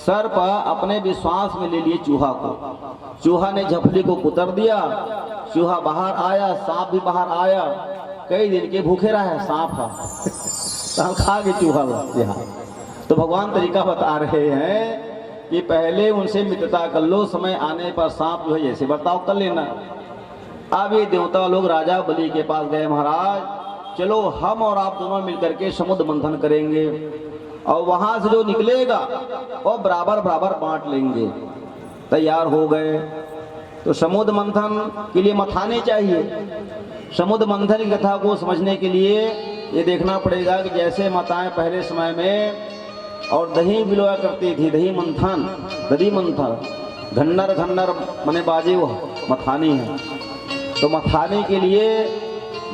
सर्प अपने विश्वास में ले लिए चूहा को। चूहा ने झपली को कुतर दिया, चूहा बाहर आया, सांप भी बाहर आया, कई दिन के भूखे रहे सांप खा के चूहा यहाँ। तो भगवान तरीका बता रहे हैं कि पहले उनसे मित्रता कर लो, समय आने पर सांप जो है जैसे बर्ताव कर लेना। अब ये देवता लोग राजा बलि के पास गए, महाराज चलो हम और आप दोनों मिलकर के समुद्र मंथन करेंगे और वहां से जो निकलेगा वो बराबर बराबर बांट लेंगे। तैयार हो गए। तो समुद्र मंथन के लिए मथाने चाहिए। समुद्र मंथन की कथा को समझने के लिए ये देखना पड़ेगा कि जैसे माताएं पहले समय में और दही बिलोया करती थी, दही मंथन, दधी मंथन, घन्नर घन्नर मने बाजे वो मथानी है। तो मथाने के लिए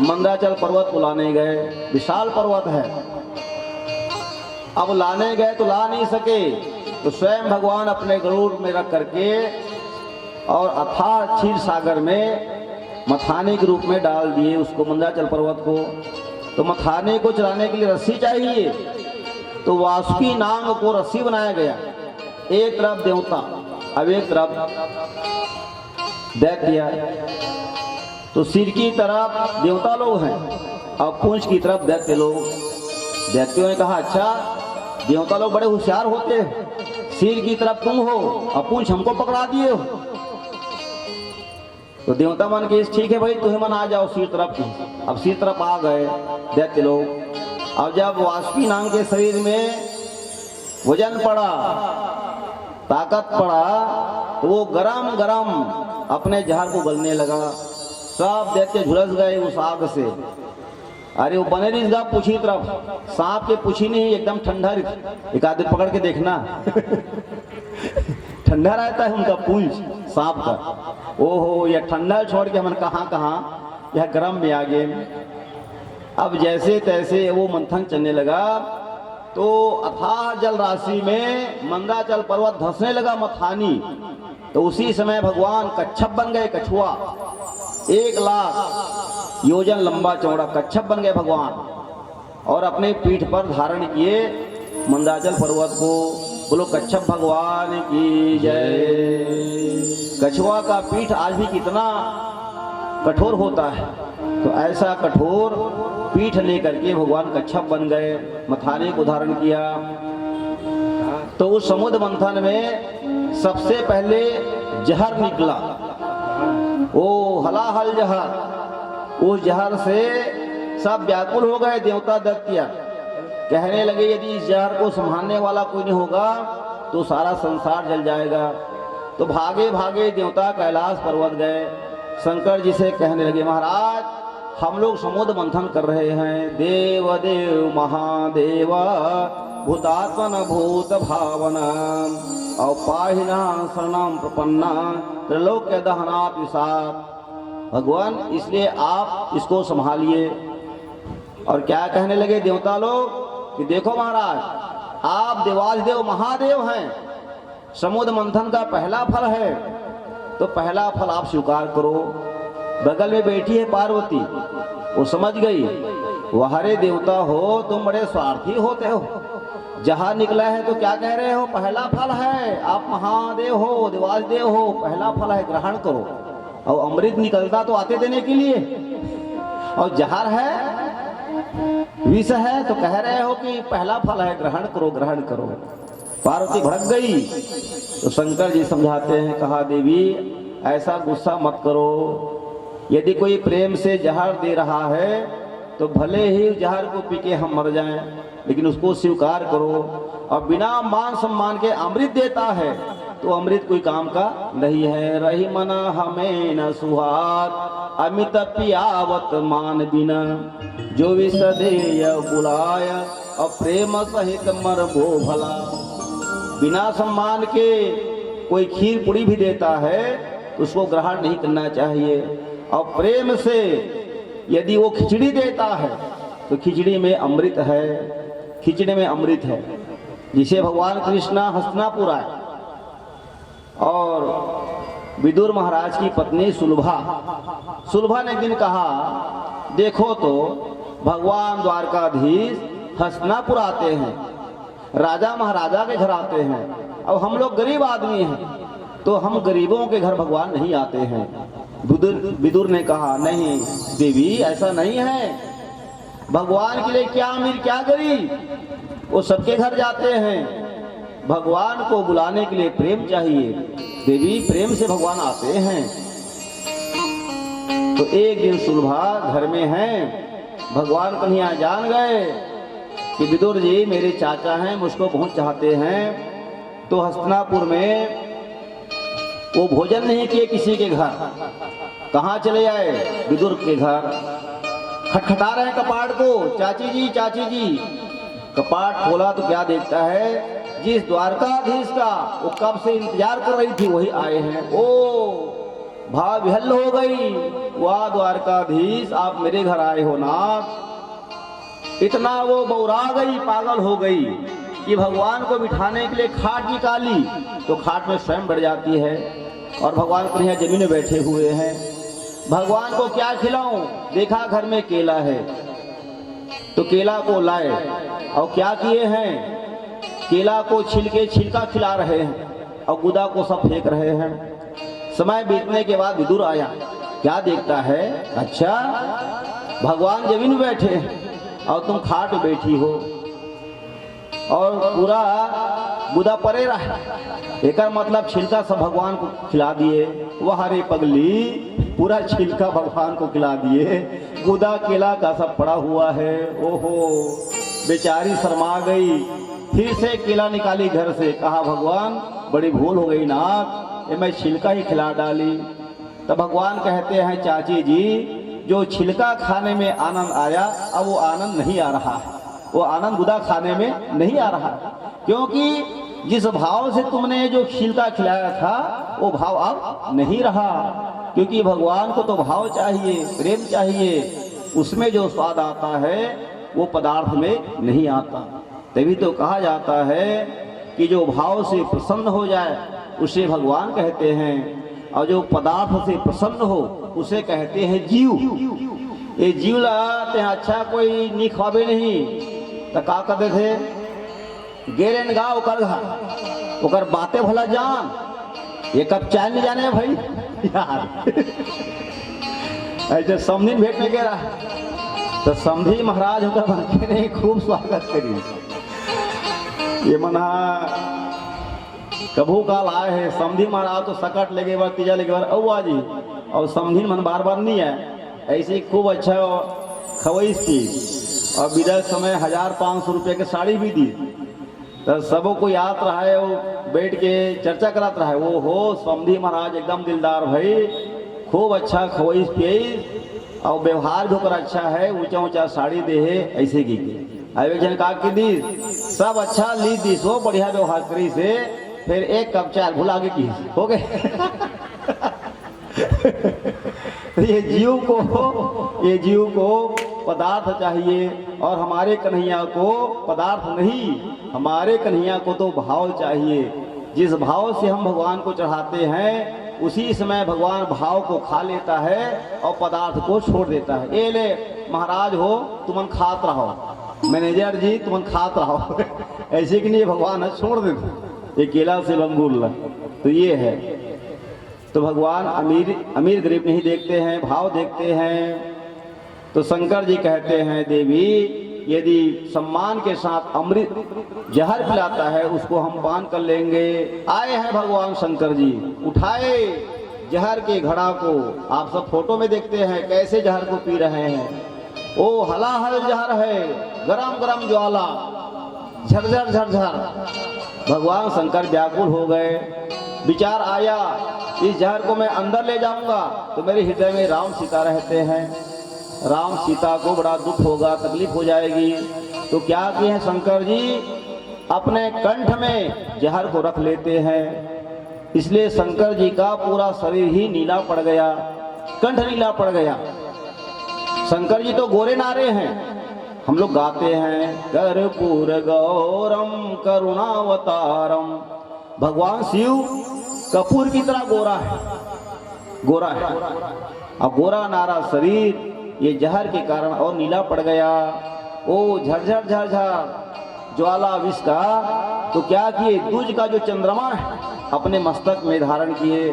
मंदाचल पर्वत को लाने गए, विशाल पर्वत है। अब लाने गए तो ला नहीं सके, तो स्वयं भगवान अपने गरुड़ में रख करके और अथाह क्षीर सागर में मथाने के रूप में डाल दिए उसको, मंदाचल पर्वत को। तो मथाने को चलाने के लिए रस्सी चाहिए, तो वासुकी नाग को रस्सी बनाया गया। एक तरफ देवता, अब एक तरफ दैत्य। तो सिर की तरफ देवता लोग हैं और पूंछ की तरफ दैत्य लोग। दैत्यों ने कहा अच्छा देवता लोग बड़े होशियार होते हैं, सिर की तरफ तुम हो और पूंछ हमको पकड़ा दिए हो। तो देवता मन के ठीक है भाई तुम्हें मन आ जाओ सिर तरफ। अब सिर तरफ आ गए दैत्य लोग। अब जब वासुकी नाग के शरीर में वजन पड़ा, ताकत पड़ा, तो वो गरम गरम अपने जहर को गलने लगा। सब दैत्य झुलस गए उस आग से। अरे वो बने रही इसका पूछी तरफ, सांप के पूछी नहीं एकदम ठंडा। एक आदमी पकड़ के देखना ठंडा रहता है उनका पूंछ सांप का। ओहो यह ठंडा छोड़ के हम कहाँ यह गर्म में आ गए। अब जैसे तैसे वो मंथन चलने लगा तो अथाह जल राशि में मंदाचल पर्वत धंसने लगा मथानी। तो उसी समय भगवान कच्छप बन गए, कछुआ 1 लाख योजन लंबा चौड़ा कच्छप बन गए भगवान, और अपने पीठ पर धारण किए मंदाचल पर्वत को। बोलो कच्छप भगवान की जय। कछुआ का पीठ आज भी कितना कठोर होता है, तो ऐसा कठोर पीठ लेकर के भगवान कच्छप बन गए, मथाने को धारण किया। तो उस समुद्र मंथन में सबसे पहले जहर निकला, ओ हलाहल जहर। उस जहर से सब व्याकुल हो गए देवता दैत्य। कहने लगे यदि इस जहर को संभालने वाला कोई नहीं होगा तो सारा संसार जल जाएगा। तो भागे भागे देवता कैलाश पर्वत गए, शंकर जी से कहने लगे महाराज हम लोग समुद्र मंथन कर रहे हैं, देव देव महादेव भूतात्मन भूत भावना और पाहिना शरणम प्रपन्ना त्रिलोक्य दहना पिशाच। भगवान इसलिए आप इसको संभालिए। और क्या कहने लगे देवता लोग कि देखो महाराज आप देवाधिदेव महादेव हैं, समुद्र मंथन का पहला फल है, तो पहला फल आप स्वीकार करो। बगल में बैठी है पार्वती, वो समझ गई वहारे देवता हो तुम बड़े स्वार्थी होते हो, जहां निकला है तो क्या कह रहे हो पहला फल है, आप महादेव हो देवाधिदेव हो, पहला फल है ग्रहण करो। और अमृत निकलता तो आते देने के लिए, और जहर है विष है तो कह रहे हो कि पहला फल है ग्रहण करो ग्रहण करो। पार्वती भड़क गई। तो शंकर जी समझाते हैं, कहा देवी ऐसा गुस्सा मत करो, यदि कोई प्रेम से जहर दे रहा है तो भले ही जहर को पी के हम मर जाएं, लेकिन उसको स्वीकार करो। और बिना मान सम्मान के अमृत देता है तो अमृत कोई काम का नहीं है। रही मना हमें न सुहाग अमित पियावत मान बिना, जो विसदेय बुलाय और प्रेम सहित मर भो भला। बिना सम्मान के कोई खीर पूरी भी देता है तो उसको ग्रहण नहीं करना चाहिए। और प्रेम से यदि वो खिचड़ी देता है तो खिचड़ी में अमृत है, खिचड़ी में अमृत है। जिसे भगवान कृष्ण हस्तिनापुर आए और विदुर महाराज की पत्नी सुलभा ने एक दिन कहा देखो तो भगवान द्वारकाधीश हस्तिनापुर आते हैं, राजा महाराजा के घर आते हैं, अब हम लोग गरीब आदमी हैं, तो हम गरीबों के घर भगवान नहीं आते हैं। विदुर ने कहा, नहीं देवी, ऐसा नहीं है। भगवान के लिए क्या अमीर क्या गरीब, वो सबके घर जाते हैं। भगवान को बुलाने के लिए प्रेम चाहिए देवी, प्रेम से भगवान आते हैं। तो एक दिन सुलभा घर में हैं, भगवान कन्हैया जान गए कि विदुर जी मेरे चाचा हैं, मुझको बहुत चाहते हैं। तो हस्तिनापुर में वो भोजन नहीं किए किसी के घर, कहाँ चले आए? विदुर के घर। खटखटा रहे हैं कपाट को, चाची जी चाची जी। कपाट खोला तो क्या देखता है, जिस द्वारकाधीश का वो कब से इंतजार कर रही थी वही आए हैं। ओ भाव विहल हो गई, वाह द्वारकाधीश आप मेरे घर आए हो नाथ। इतना वो बौरा गई, पागल हो गई कि भगवान को बिठाने के लिए खाट निकाली तो खाट में स्वयं बढ़ जाती है और भगवान कन्हैया जमीन में बैठे हुए हैं। भगवान को क्या खिलाऊं? देखा घर में केला है तो केला को लाए और क्या किए हैं, केला को छिलका खिला रहे हैं और गुदा को सब फेंक रहे हैं। समय बीतने के बाद विदुर आया, क्या देखता है, अच्छा भगवान जमीन में बैठे हैं और तुम खाट में बैठी हो और पूरा गुदा परे रहा। एक मतलब छिलका सब भगवान को खिला दिए। वह हरे पगली, पूरा छिलका भगवान को खिला दिए, गुदा केला का सब पड़ा हुआ है। ओहो बेचारी शर्मा गई, फिर से केला निकाली घर से, कहा भगवान बड़ी भूल हो गई नाथ, ये मैं छिलका ही खिला डाली। तब भगवान कहते हैं, चाची जी जो छिलका खाने में आनंद आया अब वो आनंद नहीं आ रहा है, वो आनंद गुदा खाने में नहीं आ रहा है, क्योंकि जिस भाव से तुमने जो छिलका खिलाया था वो भाव अब नहीं रहा। क्योंकि भगवान को तो भाव चाहिए, प्रेम चाहिए, उसमें जो स्वाद आता है वो पदार्थ में नहीं आता। तभी तो कहा जाता है कि जो भाव से प्रसन्न हो जाए उसे भगवान कहते हैं, और जो पदार्थ से प्रसन्न हो उसे कहते हैं जीव। ये जीव लगाते हैं, अच्छा कोई नी खावे नहीं तो का करते थे, गेरेन गा ओकर बातें भला जान, ये कब चाय नहीं जाने भाई यार। ऐसे समधी भेंट में गेरा तो समधी महाराज होकर बनके ने खूब स्वागत करी। ये मना कभू काल आए है समधी महाराज तो सकट लगे बार तीजा लगे बार औआ जी, और समधी मन बार बार नहीं है, ऐसे खूब अच्छा खवैस थी और विदा समय 1500 रुपये के साड़ी भी दी। तो सबों को याद रहा है, वो बैठ के चर्चा कराता रहा है, वो हो समधी महाराज एकदम दिलदार भाई, खूब अच्छा खवैस पियस और व्यवहार भी अच्छा है, ऊंचा ऊंचा साड़ी दे है ऐसे की अरे जन का की दी सब अच्छा ली दी सो बढ़िया व्यवहार करी से, फिर एक कप चाय भुला के की हो गए। ये जीव को पदार्थ चाहिए और हमारे कन्हैया को पदार्थ नहीं, हमारे कन्हैया को तो भाव चाहिए। जिस भाव से हम भगवान को चढ़ाते हैं उसी समय भगवान भाव को खा लेता है और पदार्थ को छोड़ देता है। ये ले महाराज हो तुमन खात रहो, मैनेजर जी तुमन खात रहो, ऐसे कि नहीं भगवान है छोड़ दे, ये केला से बम्बूल। तो ये है, तो भगवान अमीर गरीब नहीं देखते हैं, भाव देखते हैं। तो शंकर जी कहते हैं, देवी यदि सम्मान के साथ अमृत जहर पिलाता है उसको हम पान कर लेंगे। आए हैं भगवान शंकर जी, उठाए जहर के घड़ा को, आप सब फोटो में देखते हैं कैसे जहर को पी रहे हैं। ओ हलाहल जहर है, गरम गरम ज्वाला, झरझर झरझर। भगवान शंकर व्याकुल हो गए, विचार आया इस जहर को मैं अंदर ले जाऊंगा तो मेरे हृदय में राम सीता रहते हैं, राम सीता को बड़ा दुख होगा, तकलीफ हो जाएगी। तो क्या किए हैं शंकर जी, अपने कंठ में जहर को रख लेते हैं। इसलिए शंकर जी का पूरा शरीर ही नीला पड़ गया, कंठ नीला पड़ गया। शंकर जी तो गोरे नारे हैं, हम लोग गाते हैं कर्पूर गौरम करुणावतारम। भगवान शिव कपूर की तरह गोरा है, गोरा है। अब गोरा नारा शरीर ये जहर के कारण और नीला पड़ गया। ओ झरझर झरझर ज्वाला विष का तो क्या किए, दूज का जो चंद्रमा है अपने मस्तक में धारण किए।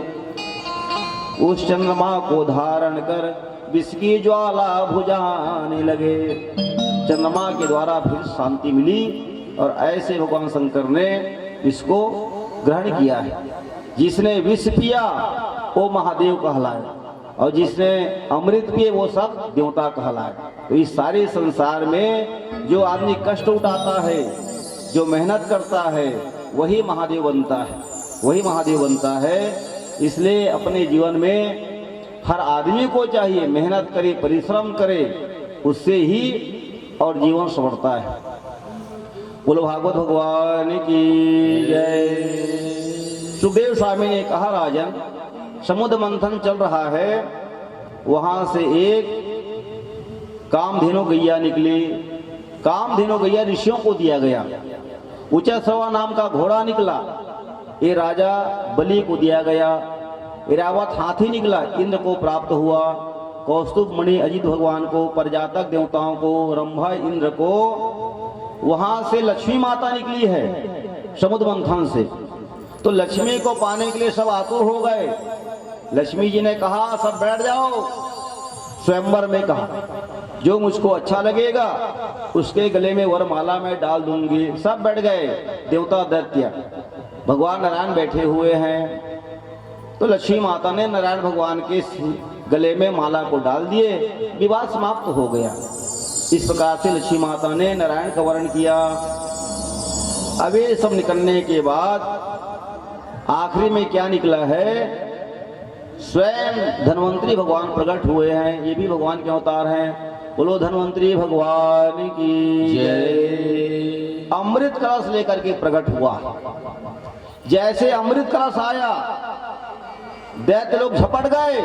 उस चंद्रमा को धारण कर विष की ज्वाला बुझाने लगे। चंद्रमा के द्वारा फिर शांति मिली और ऐसे भगवान शंकर ने इसको ग्रहण किया है। जिसने विष पिया वो महादेव कहलाए और जिसने अमृत पिए वो सब देवता कहलाए। तो इस सारे संसार में जो आदमी कष्ट उठाता है, जो मेहनत करता है, वही महादेव बनता है, वही महादेव बनता है। इसलिए अपने जीवन में हर आदमी को चाहिए मेहनत करे, परिश्रम करे, उससे ही और जीवन संवरता है। बोलो भागवत भगवान की जय। सुखदेव स्वामी ने कहा, राजन समुद्र मंथन चल रहा है, वहां से एक कामधेनु गैया निकली। कामधेनु गैया ऋषियों को दिया गया। उच्चस्रवा नाम का घोड़ा निकला, ये राजा बलि को दिया गया। इरावत हाथी निकला, इंद्र को प्राप्त हुआ। कौस्तुभ मणि अजित भगवान को, प्रजातक देवताओं को, रंभा इंद्र को। वहां से लक्ष्मी माता निकली है समुद्र मंथन से। तो लक्ष्मी को पाने के लिए सब आतुर हो गए। लक्ष्मी जी ने कहा सब बैठ जाओ। स्वयंवर में कहा जो मुझको अच्छा लगेगा उसके गले में वरमाला में डाल दूंगी। सब बैठ गए देवता दैत्य। भगवान नारायण बैठे हुए हैं। तो लक्ष्मी माता ने नारायण भगवान के गले में माला को डाल दिए, विवाह समाप्त हो गया। इस प्रकार से लक्ष्मी माता ने नारायण का वर्ण किया। अब ये सब निकलने के बाद आखिरी में क्या निकला है, स्वयं धन्वंतरी भगवान प्रकट हुए हैं। ये भी भगवान के अवतार हैं। बोलो धन्वंतरी भगवान की जय। अमृत कलश लेकर के प्रकट हुआ। जैसे अमृत कलश आया दैत्य लोग झपट गए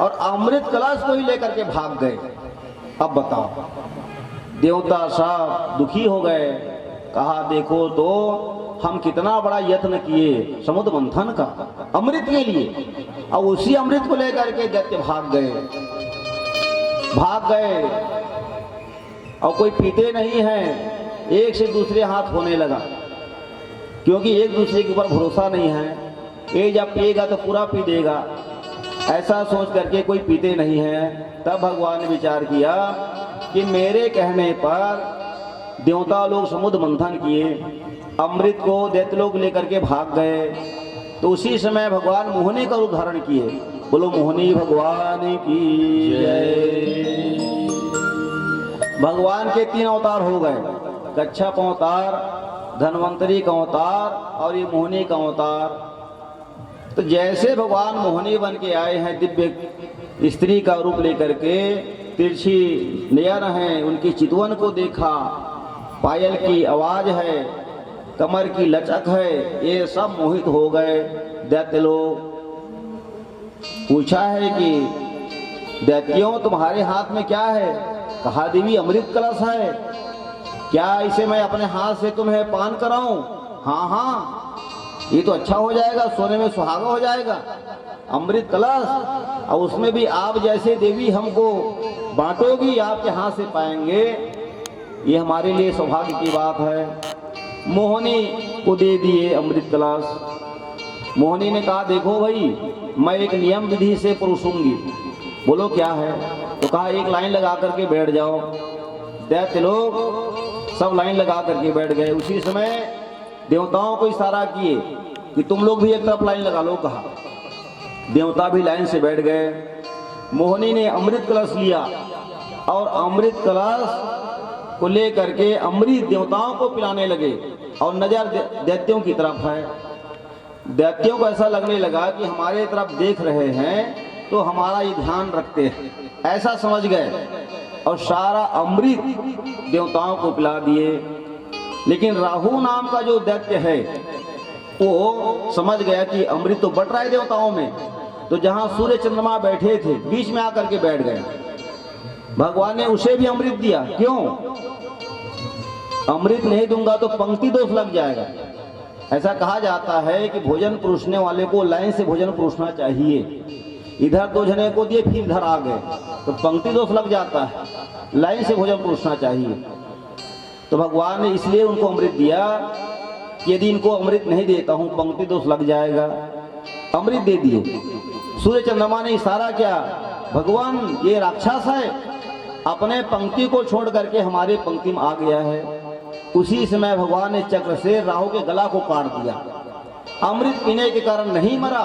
और अमृत कलश को ही लेकर के भाग गए। अब बताओ, देवता सब दुखी हो गए। कहा देखो तो हम कितना बड़ा यत्न किए समुद्र मंथन का अमृत के लिए, और उसी अमृत को लेकर के दैत्य भाग गए। और कोई पीते नहीं है, एक से दूसरे हाथ होने लगा, क्योंकि एक दूसरे के ऊपर भरोसा नहीं है। ये जब पिएगा तो पूरा पी देगा, ऐसा सोच करके कोई पीते नहीं है। तब भगवान ने विचार किया कि मेरे कहने पर देवता लोग समुद्र मंथन किए, अमृत को दैत्य लोग लेकर के भाग गए। तो उसी समय भगवान मोहिनी का रूप धारण किए। बोलो मोहिनी भगवान की जय। भगवान के 3 अवतार हो गए, कच्छप अवतार, धन्वंतरी का अवतार और ये मोहिनी का अवतार। तो जैसे भगवान मोहिनी बन के आए हैं, दिव्य स्त्री का रूप लेकर के, तिरछी नयन है, उनकी चितवन को देखा, पायल की आवाज है, कमर की लचक है, ये सब मोहित हो गए दैत्य लोग। पूछा है कि दैत्यों तुम्हारे हाथ में क्या है? कहा देवी अमृत कलश है, क्या इसे मैं अपने हाथ से तुम्हें पान कराऊं? हाँ हाँ, ये तो अच्छा हो जाएगा, सोने में सुहागा हो जाएगा। अमृत कलश और उसमें भी आप जैसे देवी हमको बांटोगी, आपके हाथ से पाएंगे, ये हमारे लिए सौभाग्य की बात है। मोहिनी को दे दिए अमृत कलश। मोहिनी ने कहा देखो भाई, मैं एक नियम विधि से परोसूंगी। बोलो क्या है? तो कहा एक लाइन लगा करके बैठ जाओ। दैत्य लोग सब लाइन लगा करके बैठ गए। उसी समय देवताओं को इशारा किए कि तुम लोग भी एक तरफ लाइन लगा लो। कहा देवता भी लाइन से बैठ गए। मोहिनी ने अमृत कलश लिया और अमृत कलश को लेकर के अमृत देवताओं को पिलाने लगे और नजर दैत्यों की तरफ है। दैत्यों को ऐसा लगने लगा कि हमारे तरफ देख रहे हैं तो हमारा ये ध्यान रखते हैं, ऐसा समझ गए और सारा अमृत देवताओं को पिला दिए। लेकिन राहु नाम का जो दैत्य है वो समझ गया कि अमृत तो बट रहा है देवताओं में, तो जहां सूर्य चंद्रमा बैठे थे बीच में आकर के बैठ गए। भगवान ने उसे भी अमृत दिया। क्यों? अमृत नहीं दूंगा तो पंक्ति दोष लग जाएगा। ऐसा कहा जाता है कि भोजन परोसने वाले को लाइन से भोजन परोसना चाहिए। इधर 2 जने को दिए फिर इधर आ गए तो पंक्ति दोष लग जाता है, लाइन से भोजन परोसना चाहिए। तो भगवान ने इसलिए उनको अमृत दिया कि यदि इनको अमृत नहीं देता हूं पंक्ति दोष लग जाएगा। अमृत दे दिए। सूर्य चंद्रमा ने इशारा किया, भगवान ये राक्षस है, अपने पंक्ति को छोड़ करके हमारे पंक्ति में आ गया है। उसी समय भगवान ने चक्र से राहु के गला को काट दिया। अमृत पीने के कारण नहीं मरा,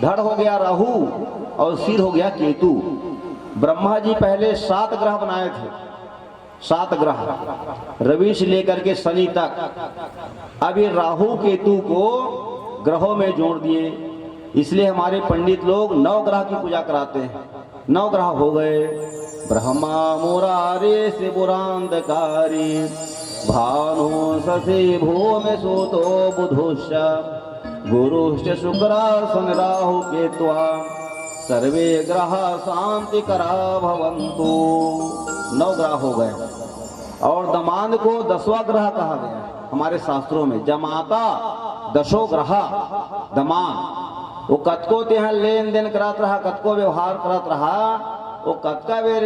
धड़ हो गया राहु और सिर हो गया केतु। ब्रह्मा जी पहले 7 ग्रह बनाए थे, 7 ग्रह, रवि से लेकर के शनि तक। अब ये राहु केतु को ग्रहों में जोड़ दिए। इसलिए हमारे पंडित लोग 9 ग्रह की पूजा कराते हैं। 9 ग्रह हो गए, ब्रह्मा मुरारे से बुरांधकारी, भानु शशि भूमि सूतो बुधुश्च, गुरुश्च शुक्रासन राहु केत्वा, सर्वे ग्रह शांति करा भवन्तु। 9 ग्रह हो गए। और दमांद को 10वां ग्रह कहा गया हमारे शास्त्रों में। जमाता 10 ग्रह दमांद। वो कतको ते लेन देन करत रहा, कतको व्यवहार करत रहा, वो कतका बेर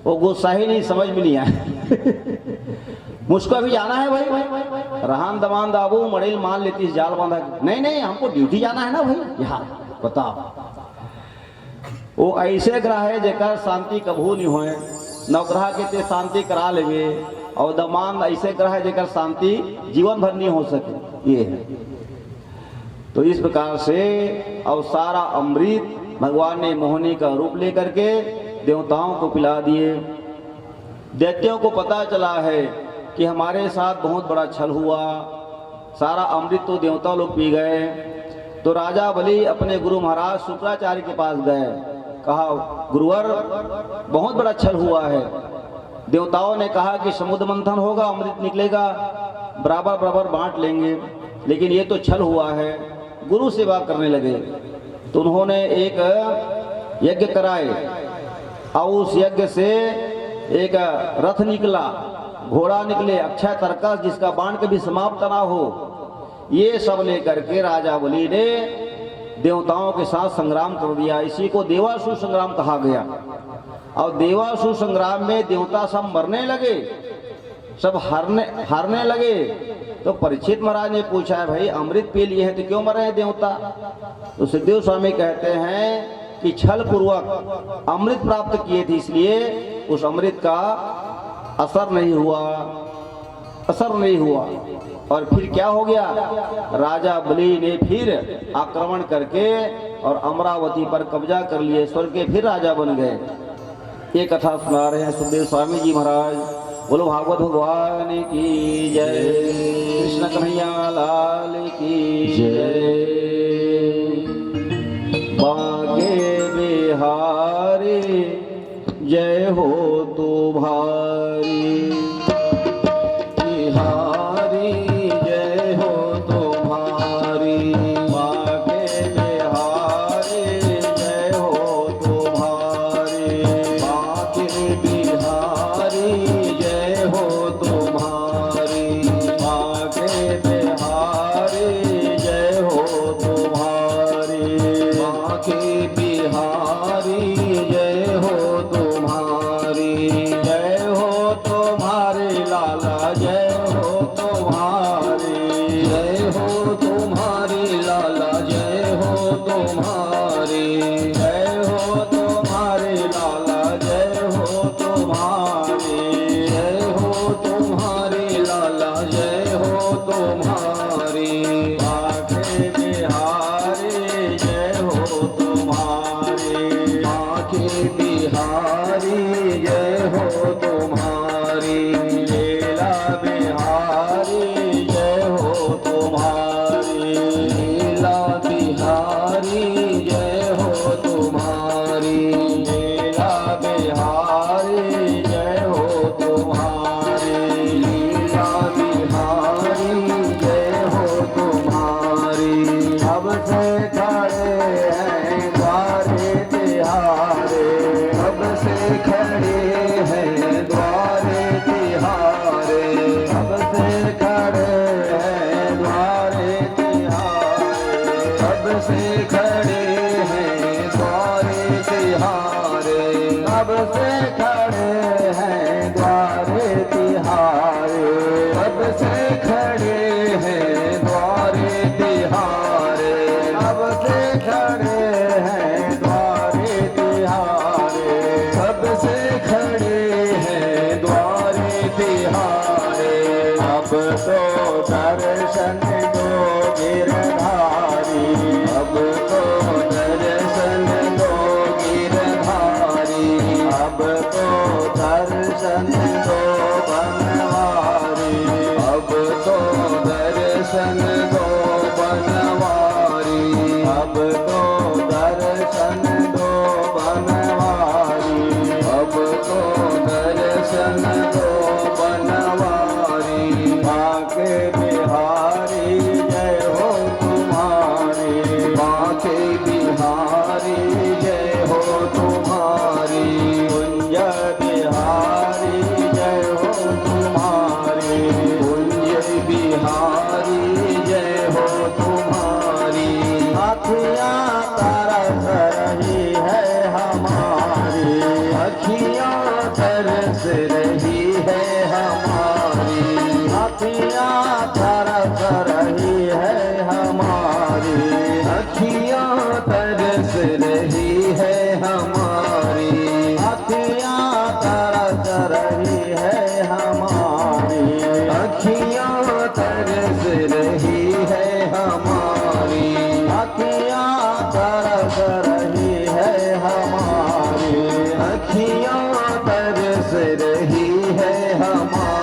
वो गुस्सा ही नहीं, समझ में नहीं आया। मुझको अभी जाना है भाई, रहान दमान दाबू मड़ेल मान लेती जाल बांधा। नहीं नहीं, हमको ड्यूटी जाना है ना भाई, यहाँ बताओ। वो ऐसे ग्रह है जेकर शांति कभू नहीं होए। 9 ग्रह के ते शांति करा लेवे, और दमान ऐसे ग्रह है जेकर शांति जीवन भर नहीं हो सके। ये है। तो इस प्रकार से और सारा अमृत भगवान ने मोहिनी का रूप लेकर के देवताओं को पिला दिए। दैत्यों को पता चला है कि हमारे साथ बहुत बड़ा छल हुआ, सारा अमृत तो देवता लोग पी गए। तो राजा बलि अपने गुरु महाराज शुक्राचार्य के पास गए, कहा गुरुवर बहुत बड़ा छल हुआ है। देवताओं ने कहा कि समुद्र मंथन होगा, अमृत निकलेगा, बराबर बराबर बांट लेंगे, लेकिन ये तो छल हुआ है। गुरु सेवा करने लगे। तो उन्होंने एक यज्ञ कराए, और उस यज्ञ से एक रथ निकला, घोड़ा निकले, अक्षय तर्कस जिसका बाण कभी समाप्त ना हो। ये सब लेकर के राजा बलि ने देवताओं के साथ संग्राम कर दिया। इसी को देवासुर संग्राम कहा गया। और देवासुर संग्राम में देवता सब मरने लगे, सब हारने लगे। तो परीक्षित महाराज ने पूछा है, भाई अमृत पी लिए हैं तो क्यों मर रहे हैं देवता? तो सुखदेव स्वामी कहते हैं कि छल पूर्वक अमृत प्राप्त किए थे, इसलिए उस अमृत का असर नहीं हुआ। और फिर क्या हो गया? राजा बलि ने फिर आक्रमण करके और अमरावती पर कब्जा कर लिए, स्वर्ग के फिर राजा बन गए। ये कथा सुना रहे हैं सुखदेव स्वामी जी महाराज। बोलो भागवत भगवान की जय, कृष्ण कन्हैया लाल की जय। बांके बिहारी जय हो तू भारी, बिहारी जय हो तू भारी। बांके बिहारी जय हो तू भारी, बांके बिहारी जय हो तुम्हारी, बांके बिहारी जय हो तुम्हारी, बांके बिहारी जय हो तुम्हारी। जय हो तुम्हारे लाला, जय हो तुम्हारी, जय हो तुम्हारी लाला, जय हो तुम्हारी, जय हो तुम्हारे लाला, जय हो तुम्हारी, जय हो तुम्हारे लाला, जय हो तुम्हारी। बांके बिहारी जय हो तुम्हारी, बांके बिहारी जय हो तुम्हारी, लीला बिहारी जय हो तुम्हारी, लीला बिहारी जय हो तुम्हारी, लीला बिहारी जय हो तुम्हारी, लीला बिहारी जय हो तुम्हारी। अब से खड़े हैं द्वारे तिहारे, अब से खड़े हैं द्वारे तिहारे, अब से खड़े हैं द्वारे तिहारे, अब से खड़े हैं द्वारे तिहारे, अब से खड़े हैं द्वारे तिहारे, अब से खड़े दर्शन दो गिरधारी, अब तो दर्शन दो गिरधारी, अब तो दर्शन दो बनवारी, अब तो दर्शन दो बनवारी, अब तो दर्शन दो बनवारी, अब तो दर्शन दो बनवारी। बांके बिहारी जय हो तुम्हारी, बांके बिहारी जय हो तुम्हारी, कुंज बिहारी जय हो तुम्हारी, कुंज बिहारी जय हो तुम्हारी। अखियाँ तरस रही है हमारी, अखियाँ तरस रही है हमारी, अखियाँ